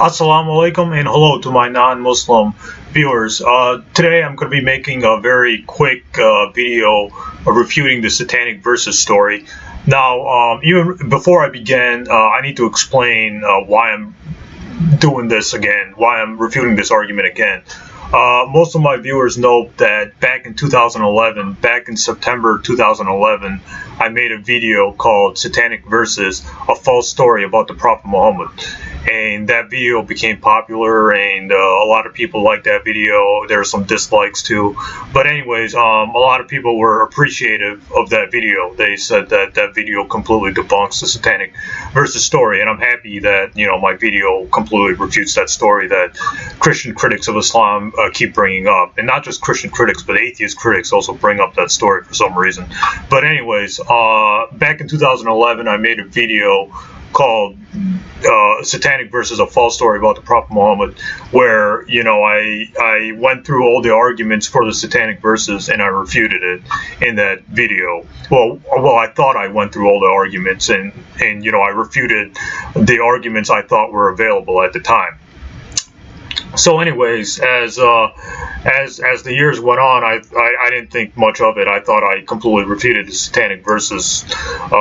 Assalamu alaikum and hello to my non-Muslim viewers. Today I'm going to be making a very quick video refuting the Satanic Verses story. Now, even before I begin, I need to explain why I'm doing this again, why I'm refuting this argument again. Most of my viewers know that back in 2011, back in September 2011, I made a video called Satanic Verses, a false story about the Prophet Muhammad. And that video became popular, and a lot of people liked that video. There are some dislikes too. But anyways, a lot of people were appreciative of that video. They said that that video completely debunks the Satanic Verses story. And I'm happy that, you know, my video completely refutes that story that Christian critics of Islam keep bringing up. And not just Christian critics, but atheist critics also bring up that story for some reason. But anyways, back in 2011, I made a video called Satanic Verses, a false story about the Prophet Muhammad, where, you know, I went through all the arguments for the Satanic Verses and I refuted it in that video. Well, I thought I went through all the arguments, and you know, I refuted the arguments I thought were available at the time. So anyways, as the years went on, I didn't think much of it. I thought I completely refuted the Satanic Verses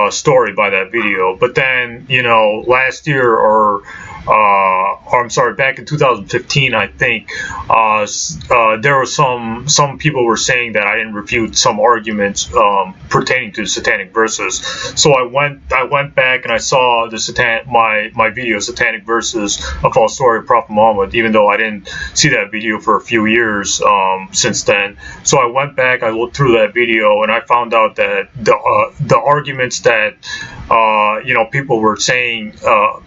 story by that video. But then, you know, last year, or I'm sorry, back in 2015, I think, there was some people were saying that I didn't refute some arguments pertaining to the Satanic Verses. So I went back and I saw the my video, Satanic Verses, a false story of Prophet Muhammad, even though I didn't see that video for a few years since then. So I went back, I looked through that video, and I found out that the arguments that you know, people were saying,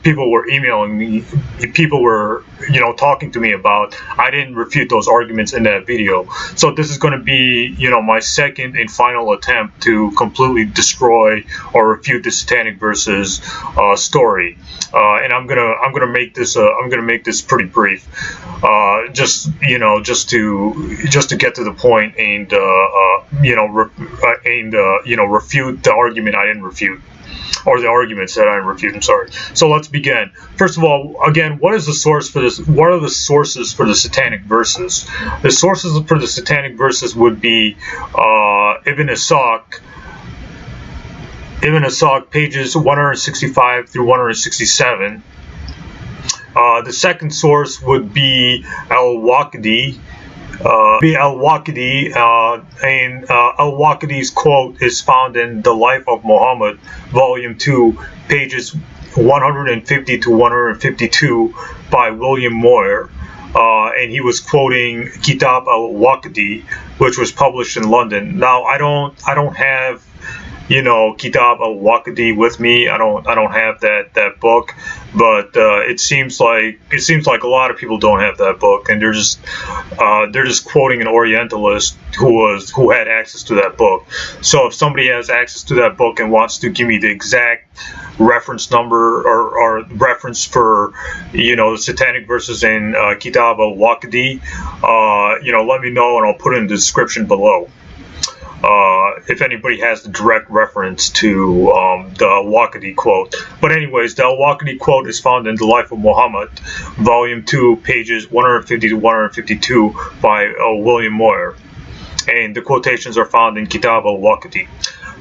people were emailing me, people were, you know, talking to me about, I didn't refute those arguments in that video. So this is going to be, you know, my second and final attempt to completely destroy or refute the Satanic Verses story. And I'm gonna make this pretty brief. Just, you know, just to get to the point and you know, refute the argument I didn't refute, or the arguments that I didn't refute. I'm sorry. So let's begin. First of all, again, what is the source for this? What are the sources for the Satanic Verses? The sources for the Satanic Verses would be Ibn Ishaq, pages 165 through 167. The second source would be Al-Waqidi. And Al-Waqidi's quote is found in the Life of Mahmet, Volume 2, pages 150 to 152 by William Muir. And he was quoting Kitab al-Waqidi, which was published in London. Now, I don't have, you know, Kitab al-Waqidi with me. I don't have that book, but it seems like a lot of people don't have that book, and they're just quoting an Orientalist who had access to that book. So if somebody has access to that book and wants to give me the exact reference number or reference for, you know, the Satanic Verses in Kitab al-Waqidi, you know, let me know and I'll put it in the description below. If anybody has the direct reference to the Al-Waqidi quote. But anyways, the Al-Waqidi quote is found in the Life of Mahmet, Volume 2, pages 150 to 152 by William Muir. And the quotations are found in Kitab al-Waqidi.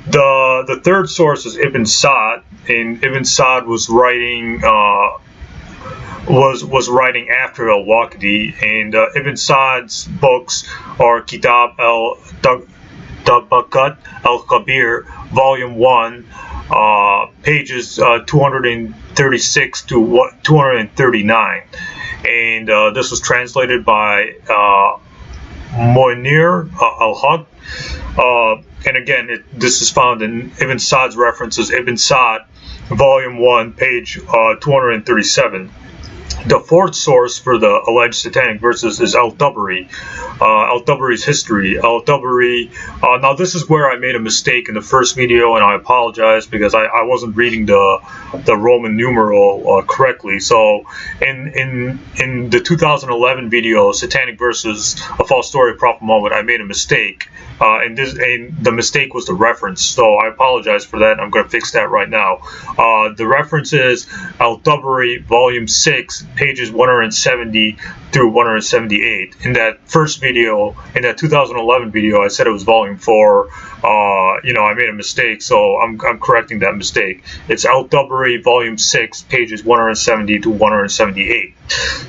The third source is Ibn Sa'd, and Ibn Sa'd was writing was writing after Al-Waqidi, and Ibn Sa'd's books are Kitab al Tabaqat, Al-Kabir, Volume 1, pages 236 to 239. And this was translated by Munir al-Haq. And again, this is found in Ibn Sa'd's references, Ibn Sa'd, Volume 1, page 237. The fourth source for the alleged Satanic Verses is Al-Tabari, Al-Tabari's history. Al-Tabari, now this is where I made a mistake in the first video, and I apologize because I wasn't reading the Roman numeral correctly. So in the 2011 video, Satanic Verses, a false story of Prophet Muhammad, I made a mistake, and the mistake was the reference. So I apologize for that. I'm going to fix that right now. The reference is Al Tabari, Volume 6, pages 170 through 178. In that first video, in that 2011 video, I said it was Volume 4. I made a mistake, so I'm correcting that mistake. It's Al Tabari, Volume 6, pages 170 to 178.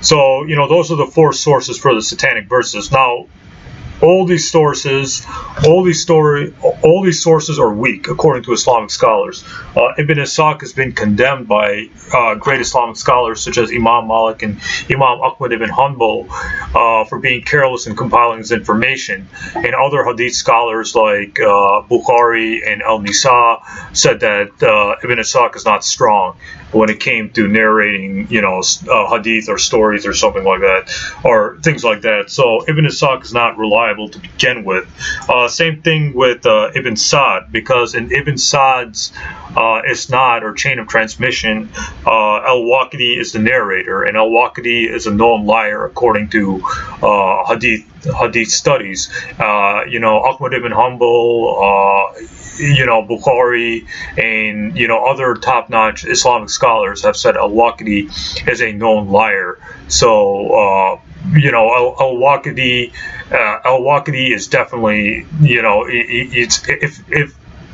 So, those are the 4 sources for the Satanic Verses. Now, all these sources are weak, according to Islamic scholars. Ibn Ishaq has been condemned by great Islamic scholars such as Imam Malik and Imam Ahmad ibn Hanbal for being careless in compiling his information. And other hadith scholars like Bukhari and Al-Nisa said that Ibn Ishaq is not strong when it came to narrating, hadith or stories or something like that, or things like that. So Ibn Ishaq is not reliable to begin with. Same thing with Ibn Sa'd, because in Ibn Sa'd's Isnad, or chain of transmission, Al-Waqidi is the narrator, and Al-Waqidi is a known liar according to hadith studies. Ahmad ibn Hanbal, Bukhari, and other top-notch Islamic scholars have said Al-Waqidi is a known liar. So Al-Waqidi is definitely,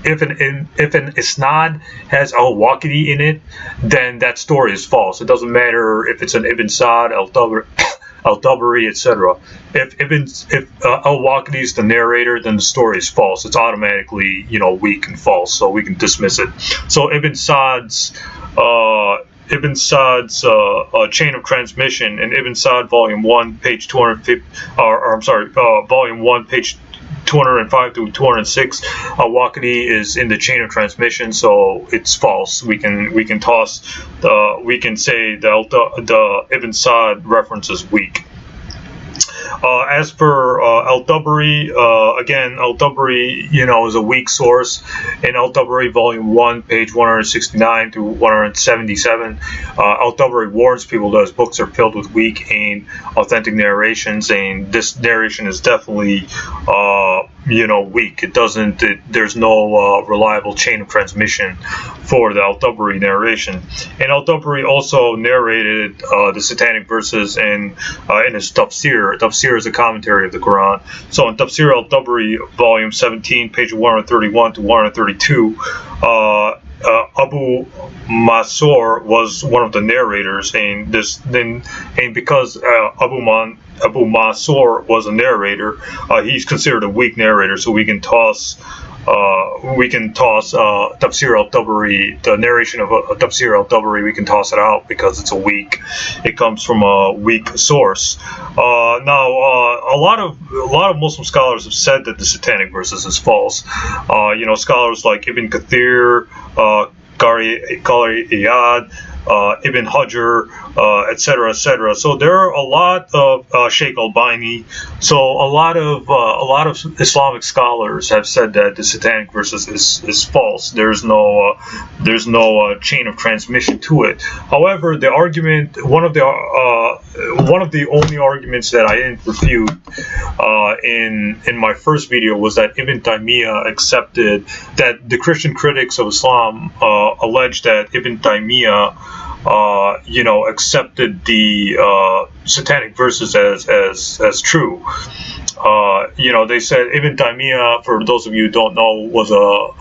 if an Isnad has Al-Waqidi in it, then that story is false. It doesn't matter if it's an Ibn Sa'd, Al-Tabari, etc. If Al-Waqidi is the narrator, then the story is false. It's automatically, weak and false, so we can dismiss it. So Ibn Sa'd's chain of transmission in Ibn Sa'd, Volume 1, page 250, Volume 1, page 205 to 206, Al-Waqidi is in the chain of transmission, so it's false. We can say the Ibn Sa'd reference is weak. As for Al-Tabari, again, Al-Tabari, is a weak source. In Al-Tabari, Volume 1, page 169 to 177, Al-Tabari warns people that his books are filled with weak and authentic narrations, and this narration is definitely, weak. There's no reliable chain of transmission for the Al-Tabari narration. And Al-Tabari also narrated the Satanic Verses in his Tafsir. Tafsir is a commentary of the Quran. So in Tafsir Al Tabari, Volume 17, page 131 to 132, Abu Mansur was one of the narrators, and because Abu Mansur was a narrator, he's considered a weak narrator. So we can toss Tafsir Al Tabari, the narration of Tafsir Al Tabari. We can toss it out because it comes from a weak source. Now, a lot of Muslim scholars have said that the Satanic Verses is false. Scholars like Ibn Kathir, Qadi Iyad, Ibn Hajar, etc., etc. So there are a lot of Sheikh Albani. So a lot of Islamic scholars have said that the Satanic Verses is false. There's no chain of transmission to it. However, the argument, one of the only arguments that I didn't refute in my first video was that Ibn Taymiyyah accepted that the Christian critics of Islam alleged that Ibn Taymiyyah accepted the Satanic Verses as true. They said Ibn Taymiyyah, for those of you who don't know, was a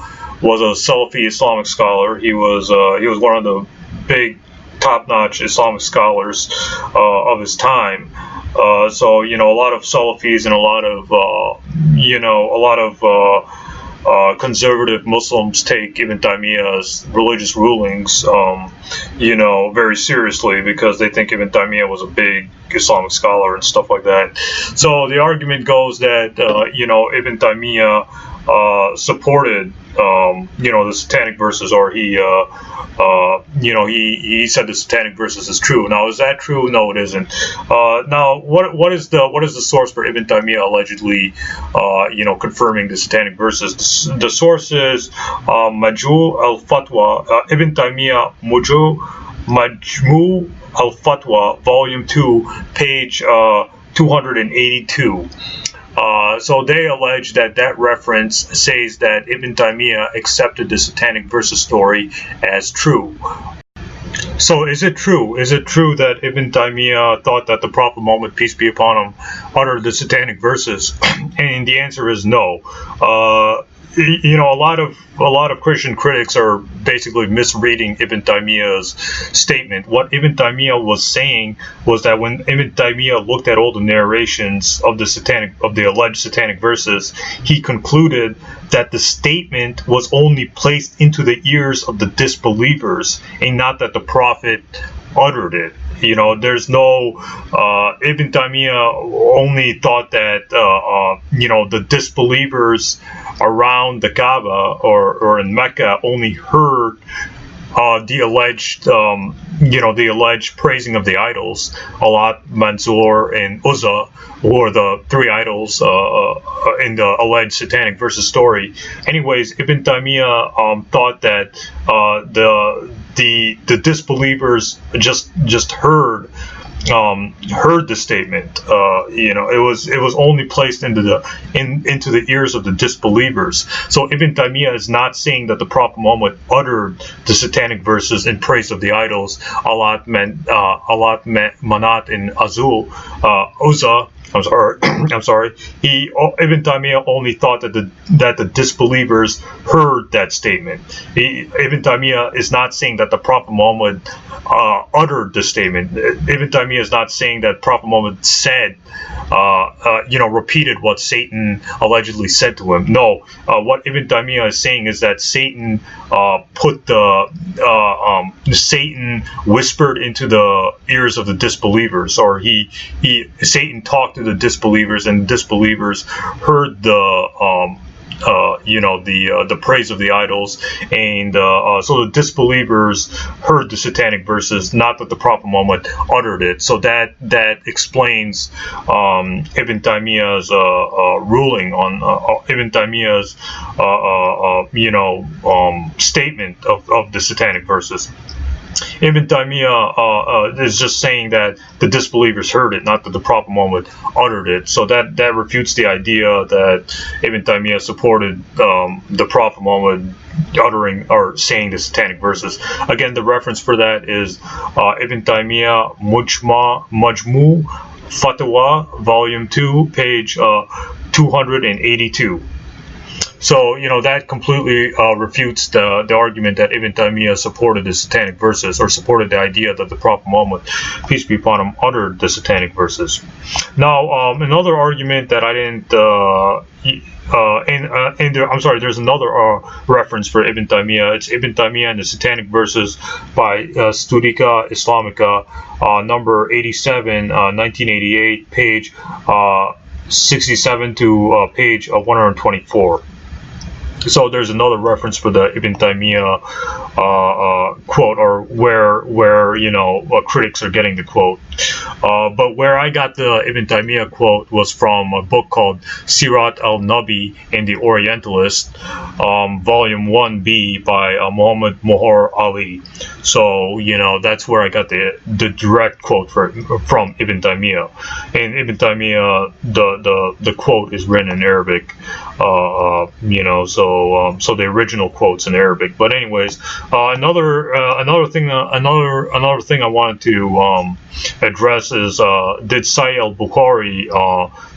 Salafi Islamic scholar. He was one of the big top-notch Islamic scholars of his time. So a lot of Salafis and a lot of conservative Muslims take Ibn Taymiyyah's religious rulings, very seriously, because they think Ibn Taymiyyah was a big Islamic scholar and stuff like that. So the argument goes that, Ibn Taymiyyah supported, the Satanic Verses, or he said the Satanic Verses is true. Now, is that true? No, it isn't. Now, what is the source for Ibn Taymiyyah allegedly, confirming the Satanic Verses? The source is Majmu' al-Fatwa, Ibn Taymiyyah, Majmu' al-Fatwa, Volume 2, page 282. So they allege that that reference says that Ibn Taymiyyah accepted the Satanic Verses story as true. So is it true? Is it true that Ibn Taymiyyah thought that the Prophet Muhammad, peace be upon him, uttered the Satanic Verses? And the answer is no. You know, a lot of Christian critics are basically misreading Ibn Taymiyyah's statement. What Ibn Taymiyyah was saying was that when Ibn Taymiyyah looked at all the narrations of the alleged Satanic Verses, he concluded that the statement was only placed into the ears of the disbelievers, and not that the Prophet uttered it. You know, there's no Ibn Taymiyyah only thought that you know, the disbelievers around the Kaaba or in Mecca only heard the alleged you know, the alleged praising of the idols, Allah, Mansoor, and Uzza, who are the three idols in the alleged Satanic Verses story. Anyways, Ibn Taymiyyah thought that the disbelievers just heard the statement. You know, it was only placed into the ears of the disbelievers. So Ibn Taymiyyah is not saying that the Prophet Muhammad uttered the Satanic Verses in praise of the idols, Allah, Manat, and Uzza. I'm sorry. Ibn Taymiyyah only thought that the disbelievers heard that statement. Ibn Taymiyyah is not saying that the Prophet Muhammad uttered the statement. Ibn Taymiyyah is not saying that Prophet Muhammad said, you know, repeated what Satan allegedly said to him. No, what Ibn Taymiyyah is saying is that Satan Satan whispered into the ears of the disbelievers, or Satan talked to the disbelievers, and disbelievers heard the you know, the praise of the idols, and so the disbelievers heard the Satanic Verses, not that the Prophet Muhammad uttered it. So that explains Ibn Taymiyyah's ruling on Ibn Taymiyyah's you know, statement of the Satanic Verses. Ibn Taymiyyah is just saying that the disbelievers heard it, not that the Prophet Muhammad uttered it. So that refutes the idea that Ibn Taymiyyah supported the Prophet Muhammad uttering or saying the Satanic Verses. Again, the reference for that is Ibn Taymiyyah Majmu Fatwa, Volume 2, page 282. So, you know, that completely refutes the argument that Ibn Taymiyyah supported the Satanic Verses, or supported the idea that the Prophet Muhammad, peace be upon him, uttered the Satanic Verses. Now, another argument that I didn't, I'm sorry, there's another reference for Ibn Taymiyyah. It's Ibn Taymiyyah and the Satanic Verses by Studica Islamica, number 87, 1988, page 67 to page 124. So there's another reference for the Ibn Taymiyyah quote, or where you know, critics are getting the quote. But where I got the Ibn Taymiyyah quote was from a book called Sirat al-Nabi and the Orientalist, Volume 1B by Muhammad Mohar Ali. So, you know, that's where I got the direct quote from Ibn Taymiyyah. And Ibn Taymiyyah, the quote is written in Arabic, you know, so the original quote's in Arabic. But anyways, another thing I wanted to address is, did Sahih al-Bukhari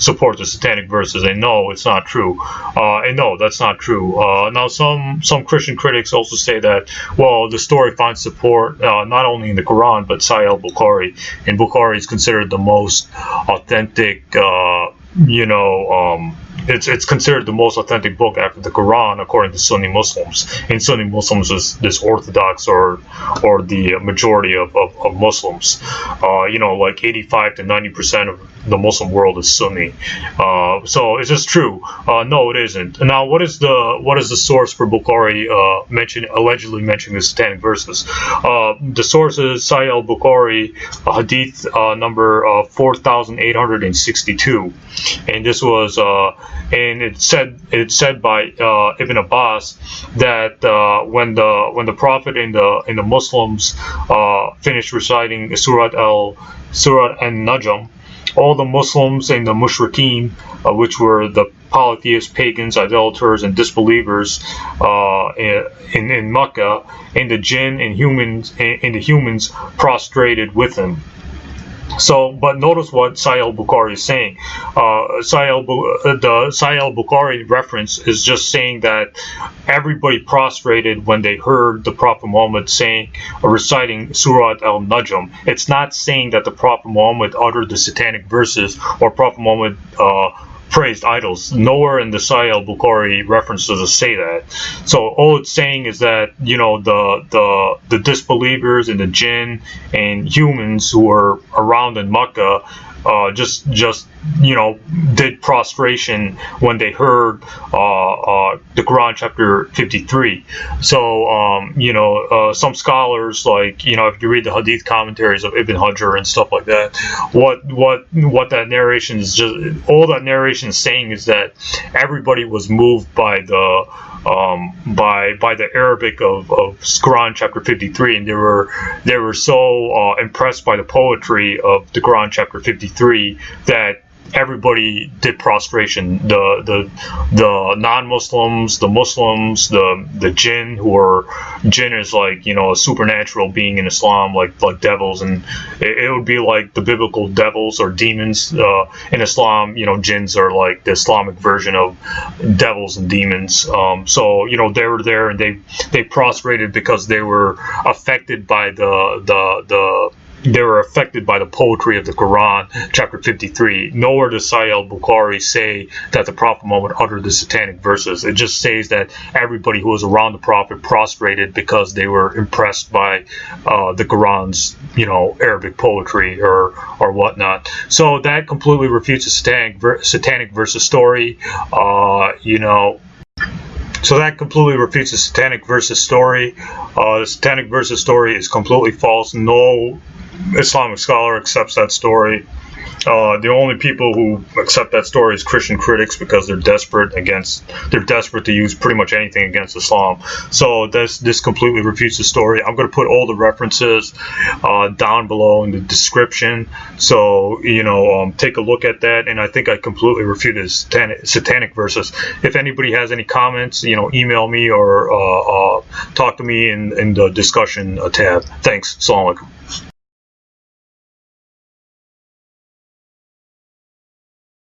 support the Satanic Verses? And no, it's not true. And no, that's not true. Now, some Christian critics also say that, well, the story finds support not only in the Quran but Sahih al-Bukhari, and Bukhari is considered the most authentic, you know, it's considered the most authentic book after the Quran, according to Sunni Muslims. And Sunni Muslims is this Orthodox or the majority of Muslims. You know, like 85 to 90% of the Muslim world is Sunni. So is this true? No, it isn't. Now, what is the source for Bukhari allegedly mentioning the Satanic Verses? The source is Sahih al-Bukhari, Hadith number 4862, and this was and it's said by Ibn Abbas that when the Prophet and the Muslims finished reciting Surah an-Najm, all the Muslims and the mushrikeen, which were the polytheists, pagans, idolaters, and disbelievers in Mecca, and the jinn and the humans prostrated with him. So, but notice what Sahih al-Bukhari is saying. The Sahih al-Bukhari reference is just saying that everybody prostrated when they heard the Prophet Muhammad saying or reciting Surah al-Najm. It's not saying that the Prophet Muhammad uttered the satanic verses or Prophet Muhammad praised idols. Nowhere in the Sahih al-Bukhari reference does it say that. So all it's saying is that, you know, the disbelievers and the jinn and humans who were around in Mecca just you know, did prostration when they heard the Quran chapter 53. So you know, some scholars, like, you know, if you read the hadith commentaries of Ibn Hajar and stuff like that, what that narration is, just all that narration is saying is that everybody was moved by the by the Arabic of Quran chapter 53, and they were so impressed by the poetry of the Quran chapter 53 that everybody did prostration. The non-Muslims, the Muslims, the jinn, who are, jinn is like, you know, a supernatural being in Islam, like devils, and it would be like the biblical devils or demons in Islam. You know, jinns are like the Islamic version of devils and demons. So, you know, they were there and they prostrated because they were affected by they were affected by the poetry of the Quran, chapter 53. Nowhere does Sahih al-Bukhari say that the Prophet Muhammad uttered the satanic verses. It just says that everybody who was around the Prophet prostrated because they were impressed by the Quran's, you know, Arabic poetry or whatnot. So that completely refutes the satanic verses story. You know. So that completely refutes the satanic verses story. The satanic verses story is completely false. No Islamic scholar accepts that story. The only people who accept that story is Christian critics, because they're desperate to use pretty much anything against Islam. So this completely refutes the story. I'm going to put all the references down below in the description, so, you know, take a look at that. And I think I completely refuted satanic verses. If anybody has any comments, you know, email me or talk to me in the discussion tab. Thanks. Assalamu alaikum.